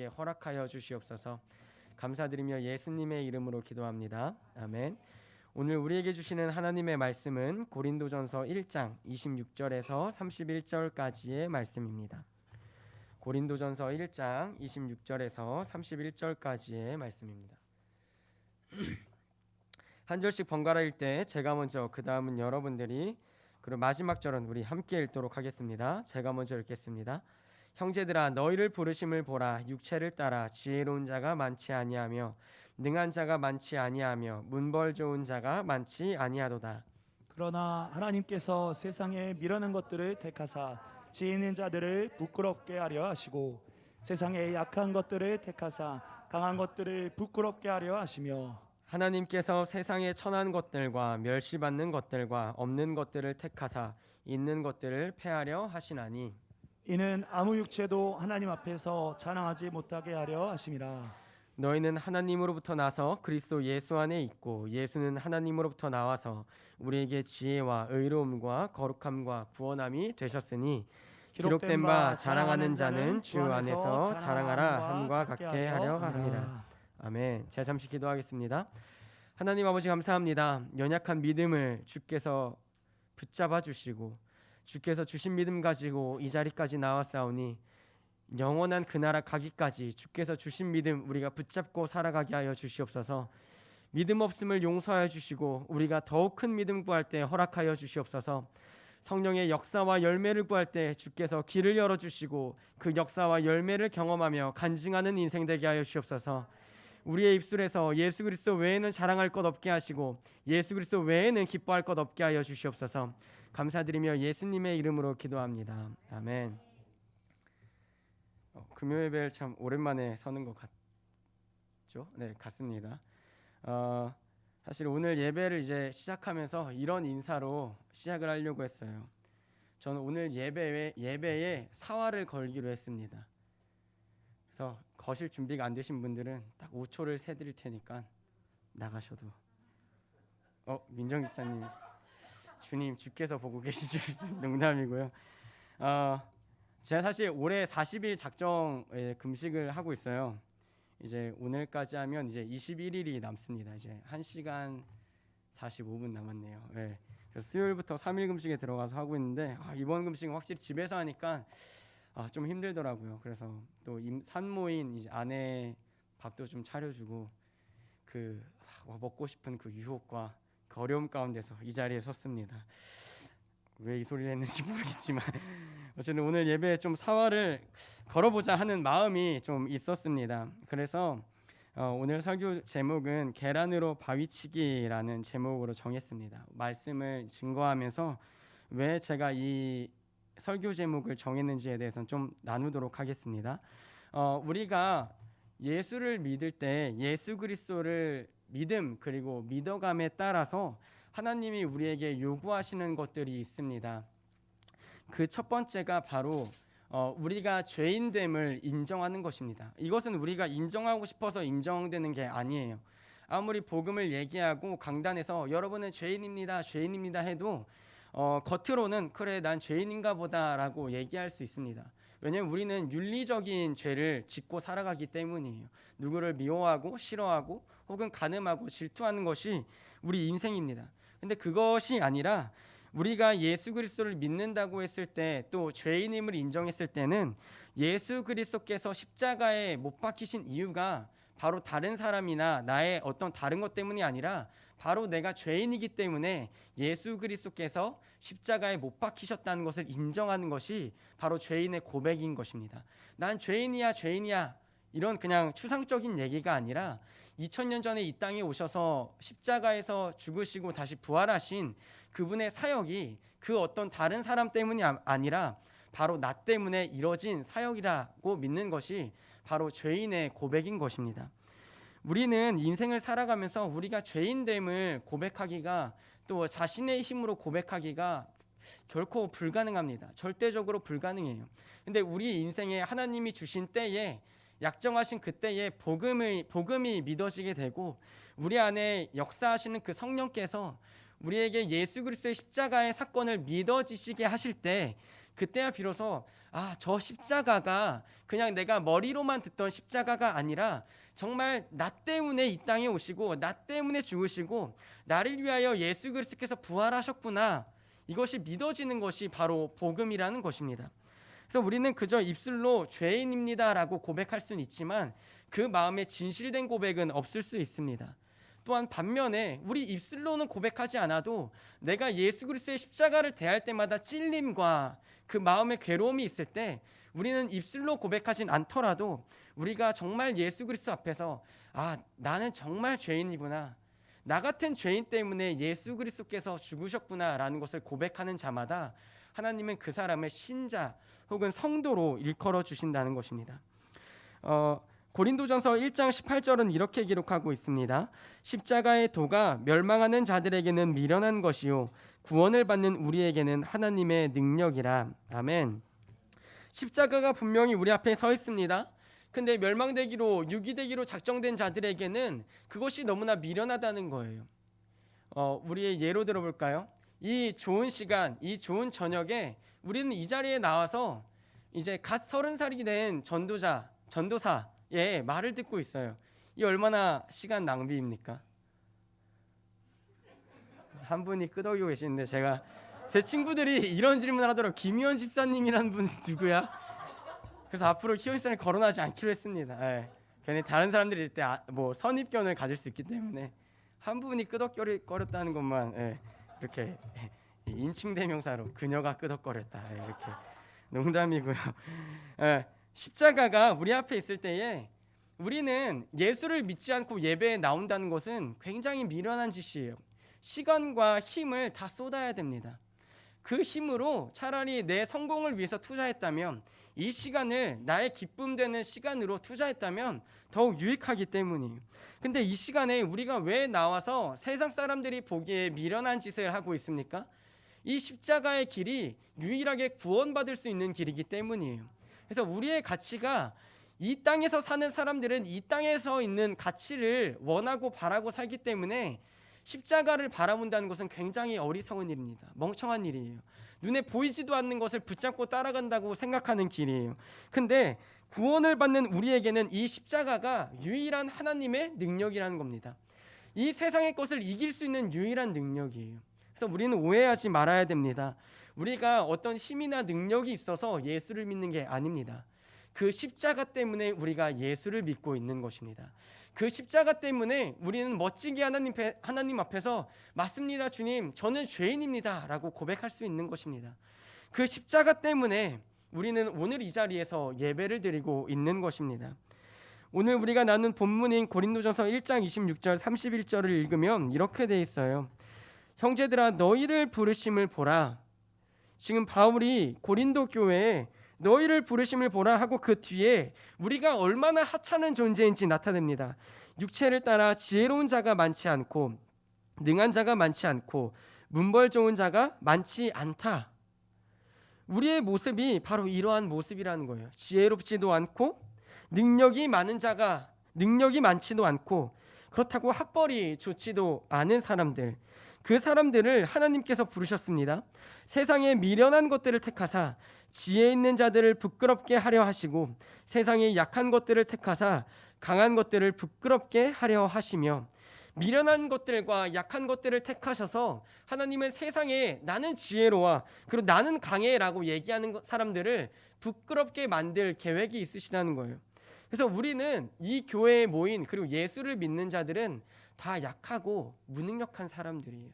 허락하여 주시옵소서. 감사드리며 예수님의 이름으로 기도합니다. 아멘. 오늘 우리에게 주시는 하나님의 말씀은 고린도전서 1장 26절에서 31절까지의 말씀입니다. 고린도전서 1장 26절에서 31절까지의 말씀입니다. 한 절씩 번갈아 읽을 때 제가 먼저, 그 다음은 여러분들이, 그리고 마지막 절은 우리 함께 읽도록 하겠습니다. 제가 먼저 읽겠습니다. 형제들아, 너희를 부르심을 보라. 육체를 따라 지혜로운 자가 많지 아니하며 능한 자가 많지 아니하며 문벌 좋은 자가 많지 아니하도다. 그러나 하나님께서 세상에 미련한 것들을 택하사 지혜 있는 자들을 부끄럽게 하려 하시고 세상에 약한 것들을 택하사 강한 것들을 부끄럽게 하려 하시며 하나님께서 세상에 천한 것들과 멸시받는 것들과 없는 것들을 택하사 있는 것들을 패하려 하시나니 이는 아무 육체도 하나님 앞에서 자랑하지 못하게 하려 하심이라. 너희는 하나님으로부터 나서 그리스도 예수 안에 있고 예수는 하나님으로부터 나와서 우리에게 지혜와 의로움과 거룩함과 구원함이 되셨으니 기록된 바 자랑하는 자는 주 안에서 자랑하라 함과 같게 하려 합니다. 아멘. 제가 잠시 기도하겠습니다. 하나님 아버지, 감사합니다. 연약한 믿음을 주께서 붙잡아 주시고 주께서 주신 믿음 가지고 이 자리까지 나왔사오니 영원한 그 나라 가기까지 주께서 주신 믿음 우리가 붙잡고 살아가게 하여 주시옵소서. 믿음 없음을 용서하여 주시고 우리가 더욱 큰 믿음 구할 때 허락하여 주시옵소서. 성령의 역사와 열매를 구할 때 주께서 길을 열어주시고 그 역사와 열매를 경험하며 간증하는 인생 되게 하여 주시옵소서. 우리의 입술에서 예수 그리스도 외에는 자랑할 것 없게 하시고 예수 그리스도 외에는 기뻐할 것 없게 하여 주시옵소서. 감사드리며 예수님의 이름으로 기도합니다. 아멘. 금요 예배를 참 오랜만에 서는 것 같죠? 네, 같습니다. 사실 오늘 예배를 이제 시작하면서 이런 인사로 시작을 하려고 했어요. 저는 오늘 예배에 사활을 걸기로 했습니다. 그래서 거실 준비가 안 되신 분들은 딱 5초를 세드릴 테니까 나가셔도. 민정 기사님, 주님 주께서 보고 계시죠? 농담이고요. 제가 사실 올해 40일 작정 금식을 하고 있어요. 이제 오늘까지 하면 이제 21일이 남습니다. 이제 1시간 45분 남았네요. 네. 그래서 수요일부터 3일 금식에 들어가서 하고 있는데 이번 금식은 확실히 집에서 하니까 좀 힘들더라고요. 그래서 또 산모인 이제 아내 밥도 좀 차려주고 그 먹고 싶은 그 유혹과 그 어려움 가운데서 이 자리에 섰습니다. 왜 이 소리를 했는지 모르겠지만 어쨌든 오늘 예배에 좀 사활을 걸어보자 하는 마음이 좀 있었습니다. 그래서 오늘 설교 제목은 계란으로 바위치기라는 제목으로 정했습니다. 말씀을 증거하면서 왜 제가 이 설교 제목을 정했는지에 대해서는 좀 나누도록 하겠습니다. 우리가 예수를 믿을 때 예수 그리스도를 믿음 그리고 믿어감에 따라서 하나님이 우리에게 요구하시는 것들이 있습니다. 그 첫 번째가 바로 우리가 죄인됨을 인정하는 것입니다. 이것은 우리가 인정하고 싶어서 인정되는 게 아니에요. 아무리 복음을 얘기하고 강단에서 여러분은 죄인입니다 해도 겉으로는 그래 난 죄인인가 보다라고 얘기할 수 있습니다. 왜냐하면 우리는 윤리적인 죄를 짓고 살아가기 때문이에요. 누구를 미워하고 싫어하고 혹은 간음하고 질투하는 것이 우리 인생입니다. 근데 그것이 아니라 우리가 예수 그리스도를 믿는다고 했을 때 또 죄인임을 인정했을 때는 예수 그리스도께서 십자가에 못 박히신 이유가 바로 다른 사람이나 나의 어떤 다른 것 때문이 아니라 바로 내가 죄인이기 때문에 예수 그리스도께서 십자가에 못 박히셨다는 것을 인정하는 것이 바로 죄인의 고백인 것입니다. 난 죄인이야 이런 그냥 추상적인 얘기가 아니라 2000년 전에 이 땅에 오셔서 십자가에서 죽으시고 다시 부활하신 그분의 사역이 그 어떤 다른 사람 때문이 아니라 바로 나 때문에 이뤄진 사역이라고 믿는 것이 바로 죄인의 고백인 것입니다. 우리는 인생을 살아가면서 우리가 죄인됨을 고백하기가 또 자신의 힘으로 고백하기가 결코 불가능합니다. 절대적으로 불가능해요. 근데 우리 인생에 하나님이 주신 때에 약정하신 그때에 복음이 믿어지게 되고 우리 안에 역사하시는 그 성령께서 우리에게 예수 그리스도의 십자가의 사건을 믿어지시게 하실 때 그때야 비로소 저 십자가가 그냥 내가 머리로만 듣던 십자가가 아니라 정말 나 때문에 이 땅에 오시고 나 때문에 죽으시고 나를 위하여 예수 그리스도께서 부활하셨구나, 이것이 믿어지는 것이 바로 복음이라는 것입니다. 그래서 우리는 그저 입술로 죄인입니다라고 고백할 수는 있지만 그 마음에 진실된 고백은 없을 수 있습니다. 또한 반면에 우리 입술로는 고백하지 않아도 내가 예수 그리스도의 십자가를 대할 때마다 찔림과 그 마음의 괴로움이 있을 때 우리는 입술로 고백하진 않더라도 우리가 정말 예수 그리스도 앞에서 나는 정말 죄인이구나, 나 같은 죄인 때문에 예수 그리스도께서 죽으셨구나라는 것을 고백하는 자마다 하나님은 그 사람을 신자 혹은 성도로 일컬어 주신다는 것입니다. 고린도전서 1장 18절은 이렇게 기록하고 있습니다. 십자가의 도가 멸망하는 자들에게는 미련한 것이요 구원을 받는 우리에게는 하나님의 능력이라. 아멘. 십자가가 분명히 우리 앞에 서 있습니다. 근데 멸망되기로, 유기되기로 작정된 자들에게는 그것이 너무나 미련하다는 거예요. 우리의 예로 들어볼까요? 이 좋은 시간, 이 좋은 저녁에 우리는 이 자리에 나와서 이제 갓 30살이 된 전도사의 말을 듣고 있어요. 이 얼마나 시간 낭비입니까? 한 분이 끄덕이고 계시는데 제 친구들이 이런 질문을 하더라고요. 김희원 집사님이라는 분이 누구야? 그래서 앞으로 희원 집사님 거론하지 않기로 했습니다. 괜히 다른 사람들이 이때 선입견을 가질 수 있기 때문에 한 분이 끄덕거렸다는 것만 이렇게 인칭대명사로 그녀가 끄덕거렸다, 이렇게 농담이고요. 십자가가 우리 앞에 있을 때에 우리는 예수를 믿지 않고 예배에 나온다는 것은 굉장히 미련한 짓이에요. 시간과 힘을 다 쏟아야 됩니다. 그 힘으로 차라리 내 성공을 위해서 투자했다면, 이 시간을 나의 기쁨 되는 시간으로 투자했다면 더욱 유익하기 때문이에요. 근데 이 시간에 우리가 왜 나와서 세상 사람들이 보기에 미련한 짓을 하고 있습니까? 이 십자가의 길이 유일하게 구원받을 수 있는 길이기 때문이에요. 그래서 우리의 가치가, 이 땅에서 사는 사람들은 이 땅에서 있는 가치를 원하고 바라고 살기 때문에 십자가를 바라본다는 것은 굉장히 어리석은 일입니다. 멍청한 일이에요. 눈에 보이지도 않는 것을 붙잡고 따라간다고 생각하는 길이에요. 근데 구원을 받는 우리에게는 이 십자가가 유일한 하나님의 능력이라는 겁니다. 이 세상의 것을 이길 수 있는 유일한 능력이에요. 그래서 우리는 오해하지 말아야 됩니다. 우리가 어떤 힘이나 능력이 있어서 예수를 믿는 게 아닙니다. 그 십자가 때문에 우리가 예수를 믿고 있는 것입니다. 그 십자가 때문에 우리는 멋지게 하나님 앞에서 맞습니다, 주님, 저는 죄인입니다 라고 고백할 수 있는 것입니다. 그 십자가 때문에 우리는 오늘 이 자리에서 예배를 드리고 있는 것입니다. 오늘 우리가 나눈 본문인 고린도전서 1장 26절 31절을 읽으면 이렇게 돼 있어요. 형제들아, 너희를 부르심을 보라. 지금 바울이 고린도 교회에 너희를 부르심을 보라 하고 그 뒤에 우리가 얼마나 하찮은 존재인지 나타냅니다. 육체를 따라 지혜로운 자가 많지 않고 능한 자가 많지 않고 문벌 좋은 자가 많지 않다. 우리의 모습이 바로 이러한 모습이라는 거예요. 지혜롭지도 않고 능력이 많지도 않고 그렇다고 학벌이 좋지도 않은 사람들, 그 사람들을 하나님께서 부르셨습니다. 세상의 미련한 것들을 택하사 지혜 있는 자들을 부끄럽게 하려 하시고 세상의 약한 것들을 택하사 강한 것들을 부끄럽게 하려 하시며, 미련한 것들과 약한 것들을 택하셔서 하나님은 세상에 나는 지혜로워 그리고 나는 강해라고 얘기하는 사람들을 부끄럽게 만들 계획이 있으시다는 거예요. 그래서 우리는 이 교회에 모인 그리고 예수를 믿는 자들은 다 약하고 무능력한 사람들이에요.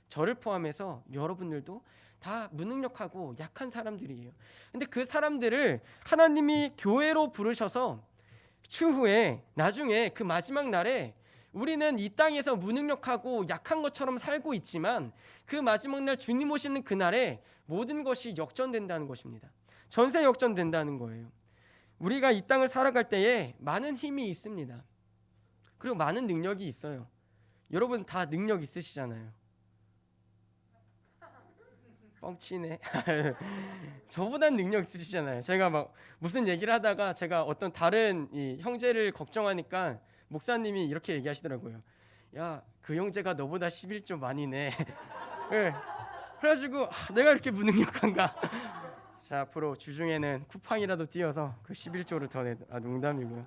저를 포함해서 여러분들도 다 무능력하고 약한 사람들이에요. 근데 그 사람들을 하나님이 교회로 부르셔서 추후에 나중에 그 마지막 날에 우리는 이 땅에서 무능력하고 약한 것처럼 살고 있지만 그 마지막 날 주님 오시는 그날에 모든 것이 역전된다는 것입니다. 전세 역전된다는 거예요. 우리가 이 땅을 살아갈 때에 많은 힘이 있습니다. 그리고 많은 능력이 있어요. 여러분 다 능력 있으시잖아요. 뻥치네. 저보단 능력 있으시잖아요. 제가 막 무슨 얘기를 하다가 제가 어떤 다른 이 형제를 걱정하니까 목사님이 이렇게 얘기하시더라고요. 야, 그 형제가 너보다 11조 많이 내. 네. 그래가지고 내가 이렇게 무능력한가? 자, 앞으로 주중에는 쿠팡이라도 띄어서 그 11조를 더 농담이고요.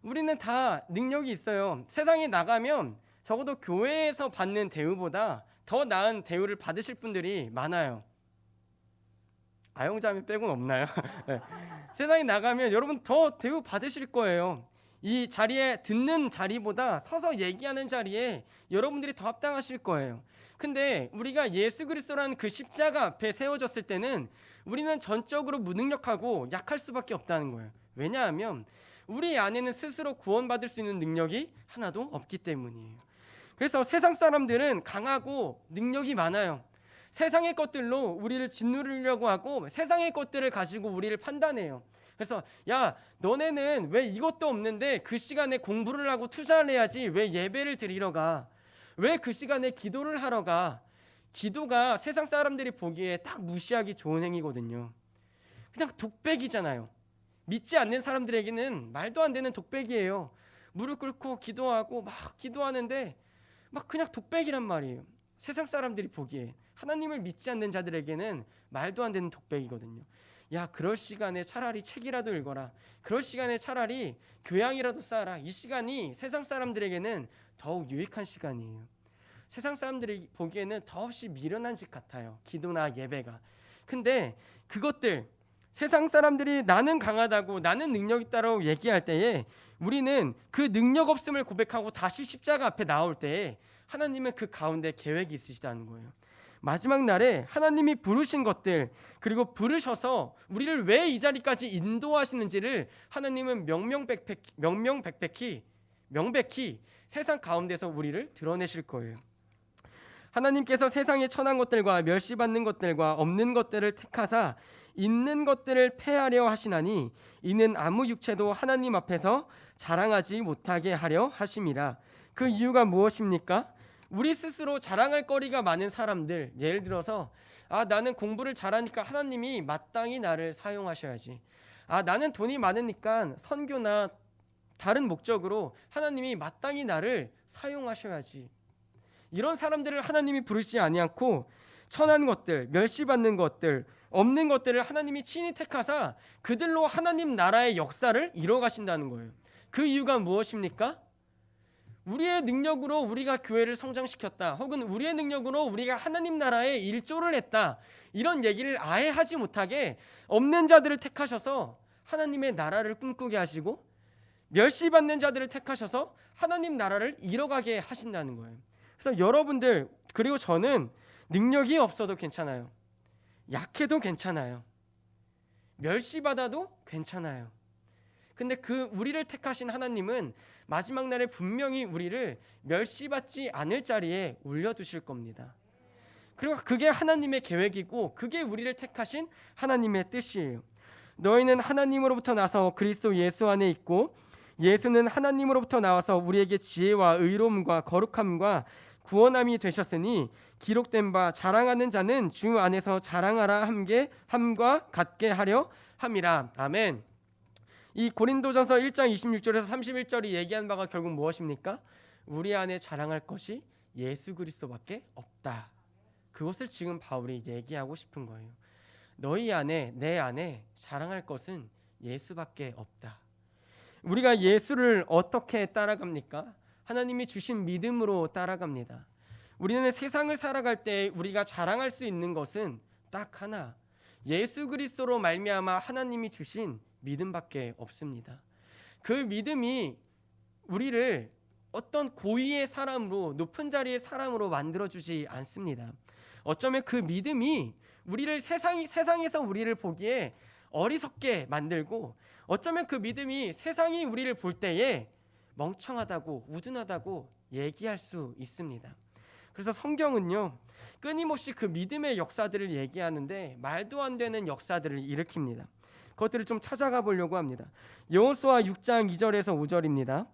우리는 다 능력이 있어요. 세상에 나가면 적어도 교회에서 받는 대우보다 더 나은 대우를 받으실 분들이 많아요. 아영자매 빼고는 없나요? 네. 세상에 나가면 여러분 더 대우 받으실 거예요. 이 자리에 듣는 자리보다 서서 얘기하는 자리에 여러분들이 더 합당하실 거예요. 근데 우리가 예수 그리스도라는 그 십자가 앞에 세워졌을 때는 우리는 전적으로 무능력하고 약할 수밖에 없다는 거예요. 왜냐하면 우리 안에는 스스로 구원받을 수 있는 능력이 하나도 없기 때문이에요. 그래서 세상 사람들은 강하고 능력이 많아요. 세상의 것들로 우리를 짓누르려고 하고 세상의 것들을 가지고 우리를 판단해요. 그래서 야, 너네는 왜 이것도 없는데 그 시간에 공부를 하고 투자를 해야지 왜 예배를 드리러 가? 왜 그 시간에 기도를 하러 가? 기도가 세상 사람들이 보기에 딱 무시하기 좋은 행위거든요. 그냥 독백이잖아요. 믿지 않는 사람들에게는 말도 안 되는 독백이에요. 무릎 꿇고 기도하고 막 기도하는데 막 그냥 독백이란 말이에요. 세상 사람들이 보기에 하나님을 믿지 않는 자들에게는 말도 안 되는 독백이거든요. 야, 그럴 시간에 차라리 책이라도 읽어라. 그럴 시간에 차라리 교양이라도 쌓아라. 이 시간이 세상 사람들에게는 더욱 유익한 시간이에요. 세상 사람들이 보기에는 더없이 미련한 짓 같아요. 기도나 예배가. 근데 그것들 세상 사람들이 나는 강하다고 나는 능력 있다고 얘기할 때에 우리는 그 능력 없음을 고백하고 다시 십자가 앞에 나올 때에 하나님은 그 가운데 계획이 있으시다는 거예요. 마지막 날에 하나님이 부르신 것들 그리고 부르셔서 우리를 왜 이 자리까지 인도하시는지를 하나님은 명명백백히 세상 가운데서 우리를 드러내실 거예요. 하나님께서 세상에 천한 것들과 멸시받는 것들과 없는 것들을 택하사 있는 것들을 폐하려 하시나니 이는 아무 육체도 하나님 앞에서 자랑하지 못하게 하려 하심이라. 그 이유가 무엇입니까? 우리 스스로 자랑할 거리가 많은 사람들, 예를 들어서 나는 공부를 잘하니까 하나님이 마땅히 나를 사용하셔야지. 나는 돈이 많으니까 선교나 다른 목적으로 하나님이 마땅히 나를 사용하셔야지. 이런 사람들을 하나님이 부르시지 아니않고 천한 것들, 멸시받는 것들, 없는 것들을 하나님이 친히 택하사 그들로 하나님 나라의 역사를 이뤄가신다는 거예요. 그 이유가 무엇입니까? 우리의 능력으로 우리가 교회를 성장시켰다, 혹은 우리의 능력으로 우리가 하나님 나라에 일조를 했다, 이런 얘기를 아예 하지 못하게 없는 자들을 택하셔서 하나님의 나라를 꿈꾸게 하시고 멸시받는 자들을 택하셔서 하나님 나라를 이뤄가게 하신다는 거예요. 그래서 여러분들 그리고 저는 능력이 없어도 괜찮아요. 약해도 괜찮아요. 멸시받아도 괜찮아요. 근데 그 우리를 택하신 하나님은 마지막 날에 분명히 우리를 멸시받지 않을 자리에 올려두실 겁니다. 그리고 그게 하나님의 계획이고 그게 우리를 택하신 하나님의 뜻이에요. 너희는 하나님으로부터 나서 그리스도 예수 안에 있고 예수는 하나님으로부터 나와서 우리에게 지혜와 의로움과 거룩함과 구원함이 되셨으니 기록된 바 자랑하는 자는 주 안에서 자랑하라 함과 같게 하려 함이라. 아멘. 이 고린도전서 1장 26절에서 31절이 얘기한 바가 결국 무엇입니까? 우리 안에 자랑할 것이 예수 그리스도밖에 없다. 그것을 지금 바울이 얘기하고 싶은 거예요. 너희 안에, 내 안에 자랑할 것은 예수밖에 없다. 우리가 예수를 어떻게 따라갑니까? 하나님이 주신 믿음으로 따라갑니다. 우리는 세상을 살아갈 때 우리가 자랑할 수 있는 것은 딱 하나, 예수 그리스도로 말미암아 하나님이 주신 믿음밖에 없습니다. 그 믿음이 우리를 어떤 고위의 사람으로, 높은 자리의 사람으로 만들어주지 않습니다. 어쩌면 그 믿음이 우리를 세상에서 우리를 보기에 어리석게 만들고, 어쩌면 그 믿음이 세상이 우리를 볼 때에 멍청하다고, 우둔하다고 얘기할 수 있습니다. 그래서 성경은요, 끊임없이 그 믿음의 역사들을 얘기하는데 말도 안 되는 역사들을 일으킵니다. 그것들을 좀 찾아가 보려고 합니다. 여호수아 6장 2절에서 5절입니다.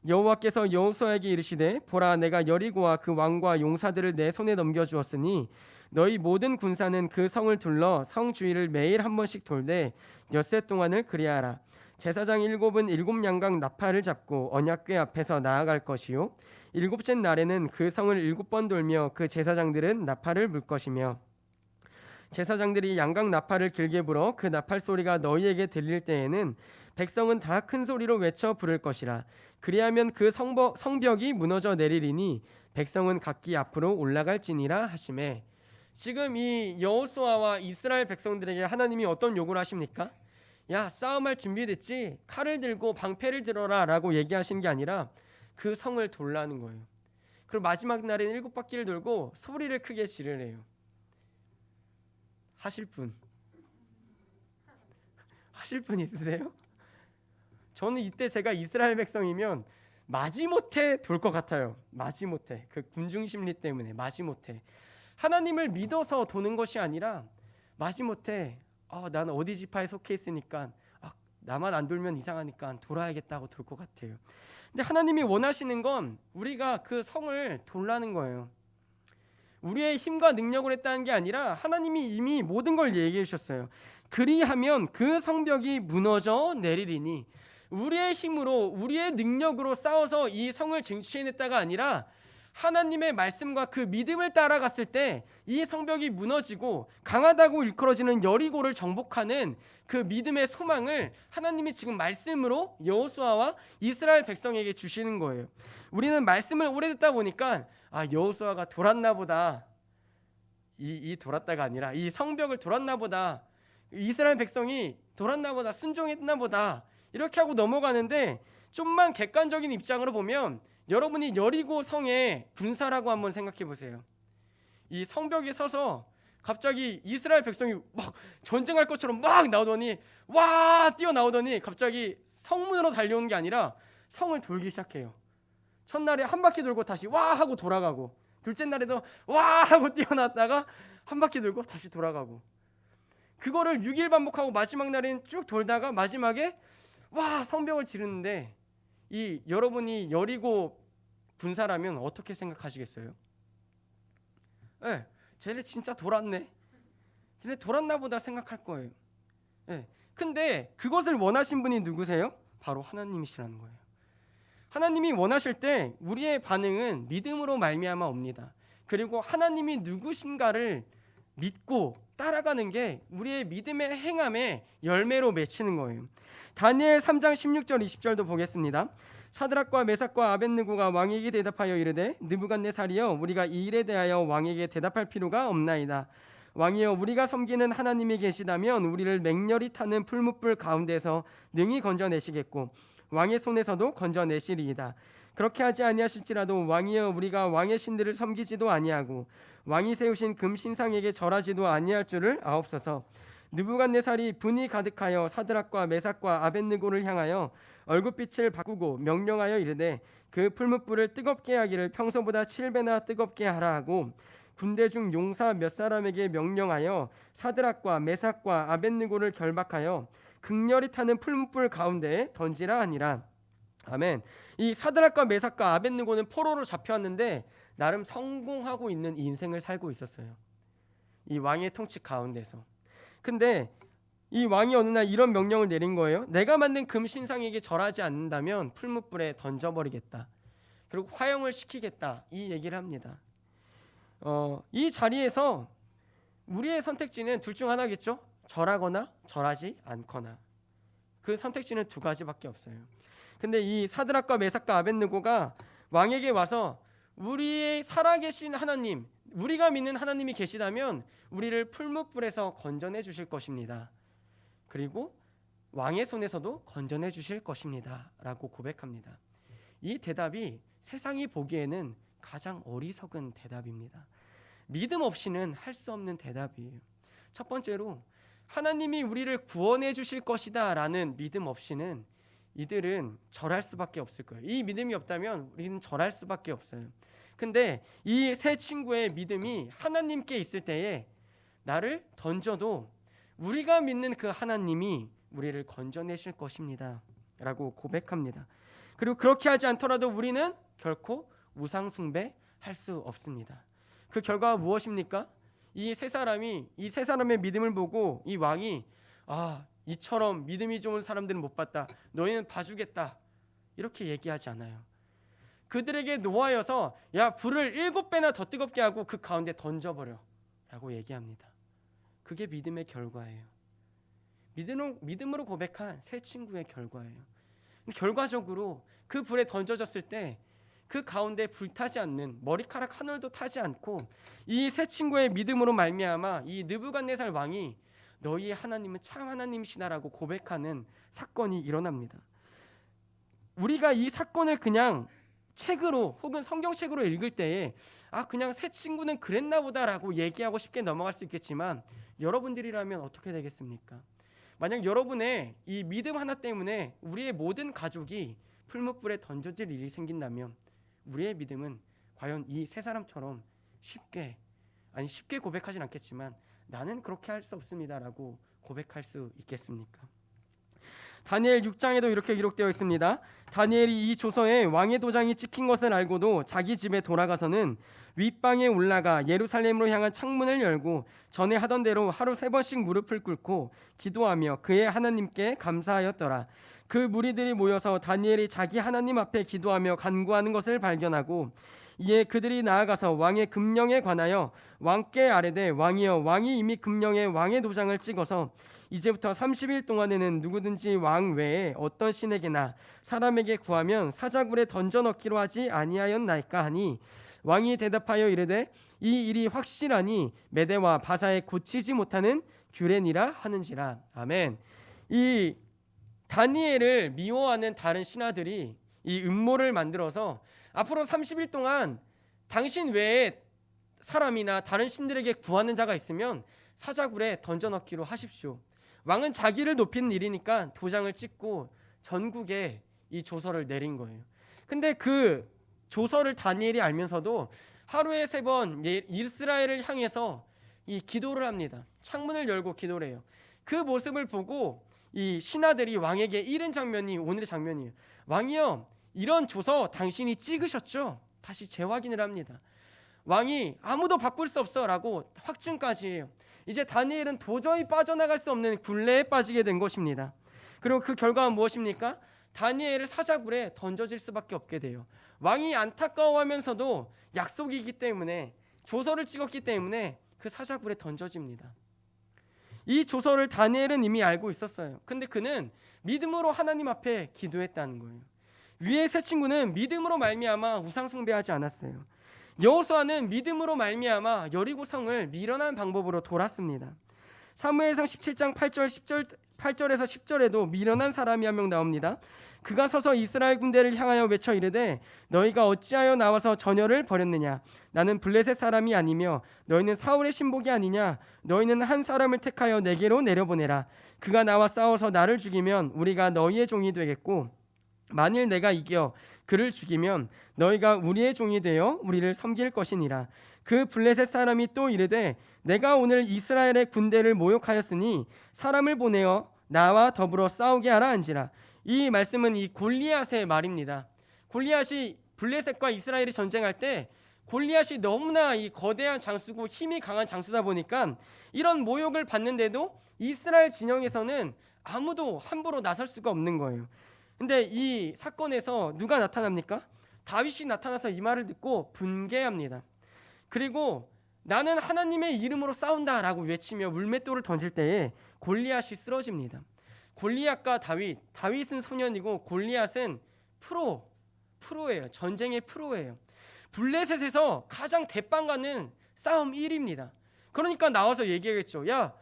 여호와께서 여호수아에게 이르시되 보라, 내가 여리고와 그 왕과 용사들을 내 손에 넘겨주었으니 너희 모든 군사는 그 성을 둘러 성 주위를 매일 한 번씩 돌되 엿새 동안을 그리하라. 제사장 7은 7양각 나팔을 잡고 언약궤 앞에서 나아갈 것이요, 7째 날에는 그 성을 7번 돌며 그 제사장들은 나팔을 불 것이며 제사장들이 양각 나팔을 길게 불어 그 나팔 소리가 너희에게 들릴 때에는 백성은 다 큰 소리로 외쳐 부를 것이라. 그리하면 그 성벽이 무너져 내리리니 백성은 각기 앞으로 올라갈지니라 하시매. 지금 이 여호수아와 이스라엘 백성들에게 하나님이 어떤 요구를 하십니까? 야, 싸움할 준비됐지? 칼을 들고 방패를 들어라 라고 얘기하시는 게 아니라 그 성을 돌라는 거예요. 그리고 마지막 날에는 7바퀴를 돌고 소리를 크게 지르래요. 하실 분 있으세요? 저는 이때 제가 이스라엘 백성이면 마지못해 돌 것 같아요. 마지못해, 그 군중 심리 때문에 마지못해 하나님을 믿어서 도는 것이 아니라 마지못해 나는 어디 지파에 속해 있으니까 나만 안 돌면 이상하니까 돌아야겠다고 돌 것 같아요. 근데 하나님이 원하시는 건 우리가 그 성을 돌라는 거예요. 우리의 힘과 능력으로 했다는 게 아니라 하나님이 이미 모든 걸 얘기해 주셨어요. 그리하면 그 성벽이 무너져 내리리니, 우리의 힘으로 우리의 능력으로 싸워서 이 성을 쟁취해냈다가 아니라 하나님의 말씀과 그 믿음을 따라갔을 때 이 성벽이 무너지고 강하다고 일컬어지는 여리고를 정복하는 그 믿음의 소망을 하나님이 지금 말씀으로 여호수아와 이스라엘 백성에게 주시는 거예요. 우리는 말씀을 오래 듣다 보니까 여호수아가 돌았나 보다, 이 돌았다가 아니라 이 성벽을 돌았나 보다, 이스라엘 백성이 돌았나 보다, 순종했나 보다, 이렇게 하고 넘어가는데, 좀만 객관적인 입장으로 보면 여러분이 여리고 성의 군사라고 한번 생각해 보세요. 이 성벽에 서서 갑자기 이스라엘 백성이 막 전쟁할 것처럼 막 나오더니 뛰어나오더니 갑자기 성문으로 달려오는 게 아니라 성을 돌기 시작해요. 첫날에 한 바퀴 돌고 다시 하고 돌아가고, 둘째 날에도 하고 뛰어났다가 한 바퀴 돌고 다시 돌아가고, 그거를 6일 반복하고 마지막 날에는 쭉 돌다가 마지막에 성벽을 지르는데, 이 여러분이 여리고 군사라면 어떻게 생각하시겠어요? 쟤네 진짜 돌았네, 쟤네 돌았나 보다 생각할 거예요. 근데 그것을 원하신 분이 누구세요? 바로 하나님이시라는 거예요. 하나님이 원하실 때 우리의 반응은 믿음으로 말미암아 옵니다. 그리고 하나님이 누구신가를 믿고 따라가는 게 우리의 믿음의 행함의 열매로 맺히는 거예요. 다니엘 3장 16절 20절도 보겠습니다. 사드락과 메삭과 아벳느고가 왕에게 대답하여 이르되, 느부갓네살이여, 우리가 이 일에 대하여 왕에게 대답할 필요가 없나이다. 왕이여, 우리가 섬기는 하나님이 계시다면 우리를 맹렬히 타는 풀무불 가운데서 능히 건져내시겠고 왕의 손에서도 건져내시리이다. 그렇게 하지 아니하실지라도 왕이여, 우리가 왕의 신들을 섬기지도 아니하고 왕이 세우신 금 신상에게 절하지도 아니할 줄을 아옵소서. 느부갓네살이 분이 가득하여 사드락과 메삭과 아벳느고를 향하여 얼굴빛을 바꾸고 명령하여 이르되, 그 풀무불을 뜨겁게 하기를 평소보다 7배나 뜨겁게 하라 하고 군대 중 용사 몇 사람에게 명령하여 사드락과 메삭과 아벳느고를 결박하여 극렬히 타는 풀무불 가운데에 던지라 하니라. 아멘. 이 사드락과 메삭과 아벳느고는 포로로 잡혀왔는데 나름 성공하고 있는 인생을 살고 있었어요. 이 왕의 통치 가운데서. 근데 이 왕이 어느 날 이런 명령을 내린 거예요. 내가 만든 금 신상에게 절하지 않는다면 풀무불에 던져버리겠다, 그리고 화형을 시키겠다, 이 얘기를 합니다. 이 자리에서 우리의 선택지는 둘 중 하나겠죠. 절하거나 절하지 않거나. 그 선택지는 두 가지밖에 없어요. 근데 이 사드락과 메삭과 아벳느고가 왕에게 와서 우리의 살아계신 하나님, 우리가 믿는 하나님이 계시다면 우리를 풀무불에서 건져내 주실 것입니다, 그리고 왕의 손에서도 건져내 주실 것입니다 라고 고백합니다. 이 대답이 세상이 보기에는 가장 어리석은 대답입니다. 믿음 없이는 할 수 없는 대답이에요. 첫 번째로 하나님이 우리를 구원해 주실 것이다 라는 믿음 없이는 이들은 절할 수밖에 없을 거예요. 이 믿음이 없다면 우리는 절할 수밖에 없어요. 근데 이 세 친구의 믿음이 하나님께 있을 때에 나를 던져도 우리가 믿는 그 하나님이 우리를 건져내실 것입니다 라고 고백합니다. 그리고 그렇게 하지 않더라도 우리는 결코 우상 숭배할 수 없습니다. 그 결과가 무엇입니까? 이 세 사람의 믿음을 보고 이 왕이 이처럼 믿음이 좋은 사람들은 못 봤다, 너희는 봐주겠다, 이렇게 얘기하지 않아요. 그들에게 노하여서 불을 7배나 더 뜨겁게 하고 그 가운데 던져버려 라고 얘기합니다. 그게 믿음의 결과예요. 믿음으로 고백한 새 친구의 결과예요. 결과적으로 그 불에 던져졌을 때 그 가운데 불타지 않는, 머리카락 한 올도 타지 않고 이 새 친구의 믿음으로 말미암아 이 느부갓네살 왕이 너희의 하나님은 참 하나님이시다라고 고백하는 사건이 일어납니다. 우리가 이 사건을 그냥 책으로 혹은 성경책으로 읽을 때에 그냥 새 친구는 그랬나 보다라고 얘기하고 쉽게 넘어갈 수 있겠지만, 여러분들이라면 어떻게 되겠습니까? 만약 여러분의 이 믿음 하나 때문에 우리의 모든 가족이 풀무불에 던져질 일이 생긴다면, 우리의 믿음은 과연 이 세 사람처럼 쉽게 고백하진 않겠지만 나는 그렇게 할 수 없습니다라고 고백할 수 있겠습니까? 다니엘 6장에도 이렇게 기록되어 있습니다. 다니엘이 이 조서에 왕의 도장이 찍힌 것을 알고도 자기 집에 돌아가서는 윗방에 올라가 예루살렘으로 향한 창문을 열고 전에 하던 대로 하루 3번씩 무릎을 꿇고 기도하며 그의 하나님께 감사하였더라. 그 무리들이 모여서 다니엘이 자기 하나님 앞에 기도하며 간구하는 것을 발견하고 이에 그들이 나아가서 왕의 금령에 관하여 왕께 아뢰되, 왕이여, 왕이 이미 금령에 왕의 도장을 찍어서 이제부터 30일 동안에는 누구든지 왕 외에 어떤 신에게나 사람에게 구하면 사자굴에 던져 넣기로 하지 아니하였나이까 하니, 왕이 대답하여 이르되 이 일이 확실하니 메대와 바사에 고치지 못하는 규례니라 하는지라. 아멘. 이 다니엘을 미워하는 다른 신하들이 이 음모를 만들어서 앞으로 30일 동안 당신 외에 사람이나 다른 신들에게 구하는 자가 있으면 사자굴에 던져 넣기로 하십시오. 왕은 자기를 높이는 일이니까 도장을 찍고 전국에 이 조서를 내린 거예요. 근데 그 조서를 다니엘이 알면서도 하루에 3번 이스라엘을 향해서 이 기도를 합니다. 창문을 열고 기도를 해요. 그 모습을 보고 이 신하들이 왕에게 이른 장면이 오늘의 장면이에요. 왕이여, 이런 조서 당신이 찍으셨죠? 다시 재확인을 합니다. 왕이 아무도 바꿀 수 없어 라고 확증까지 해요. 이제 다니엘은 도저히 빠져나갈 수 없는 굴레에 빠지게 된 것입니다. 그리고 그 결과는 무엇입니까? 다니엘을 사자굴에 던져질 수밖에 없게 돼요. 왕이 안타까워하면서도 약속이기 때문에, 조서를 찍었기 때문에 그 사자굴에 던져집니다. 이 조서를 다니엘은 이미 알고 있었어요. 근데 그는 믿음으로 하나님 앞에 기도했다는 거예요. 위의 세 친구는 믿음으로 말미암아 우상 숭배하지 않았어요. 여호수아는 믿음으로 말미암아 여리고성을 미련한 방법으로 돌았습니다. 사무엘상 17장 8절에서 10절에도 미련한 사람이 한 명 나옵니다. 그가 서서 이스라엘 군대를 향하여 외쳐 이르되 너희가 어찌하여 나와서 전열을 벌였느냐? 나는 블레셋 사람이 아니며 너희는 사울의 신복이 아니냐? 너희는 한 사람을 택하여 내게로 내려보내라. 그가 나와 싸워서 나를 죽이면 우리가 너희의 종이 되겠고, 만일 내가 이겨 그를 죽이면 너희가 우리의 종이 되어 우리를 섬길 것이니라. 그 블레셋 사람이 또 이르되 내가 오늘 이스라엘의 군대를 모욕하였으니 사람을 보내어 나와 더불어 싸우게 하라 한지라. 이 말씀은 이 골리앗의 말입니다. 골리앗이 블레셋과 이스라엘이 전쟁할 때 골리앗이 너무나 이 거대한 장수고 힘이 강한 장수다 보니까 이런 모욕을 받는데도 이스라엘 진영에서는 아무도 함부로 나설 수가 없는 거예요. 근데 이 사건에서 누가 나타납니까? 다윗이 나타나서 이 말을 듣고 분개합니다. 그리고 나는 하나님의 이름으로 싸운다라고 외치며 물맷돌을 던질 때에 골리앗이 쓰러집니다. 골리앗과 다윗은 소년이고 골리앗은 프로예요. 전쟁의 프로예요. 블레셋에서 가장 대빵가는 싸움 1위입니다. 그러니까 나와서 얘기하겠죠. 야,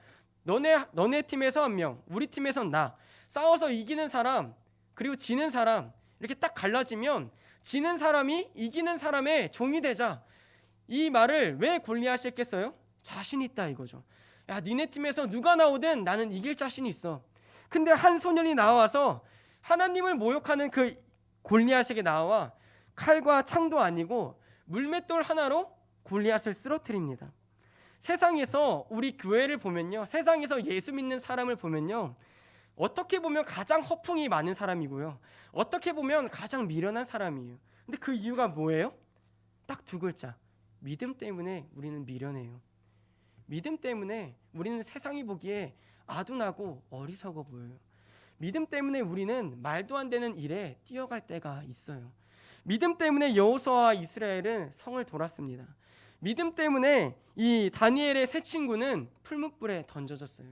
너네 팀에서 한 명, 우리 팀에선 나. 싸워서 이기는 사람, 그리고 지는 사람, 이렇게 딱 갈라지면 지는 사람이 이기는 사람의 종이 되자. 이 말을 왜 골리앗이 했겠어요? 자신 있다 이거죠. 야, 니네 팀에서 누가 나오든 나는 이길 자신이 있어. 근데 한 소년이 나와서 하나님을 모욕하는 그 골리앗에게 나와 칼과 창도 아니고 물맷돌 하나로 골리앗을 쓰러뜨립니다. 세상에서 우리 교회를 보면요, 세상에서 예수 믿는 사람을 보면요, 어떻게 보면 가장 허풍이 많은 사람이고요, 어떻게 보면 가장 미련한 사람이에요. 근데 그 이유가 뭐예요? 딱 2글자. 믿음 때문에 우리는 미련해요. 믿음 때문에 우리는 세상이 보기에 아둔하고 어리석어 보여요. 믿음 때문에 우리는 말도 안 되는 일에 뛰어갈 때가 있어요. 믿음 때문에 여호수아와 이스라엘은 성을 돌았습니다. 믿음 때문에 이 다니엘의 세 친구는 풀무불에 던져졌어요.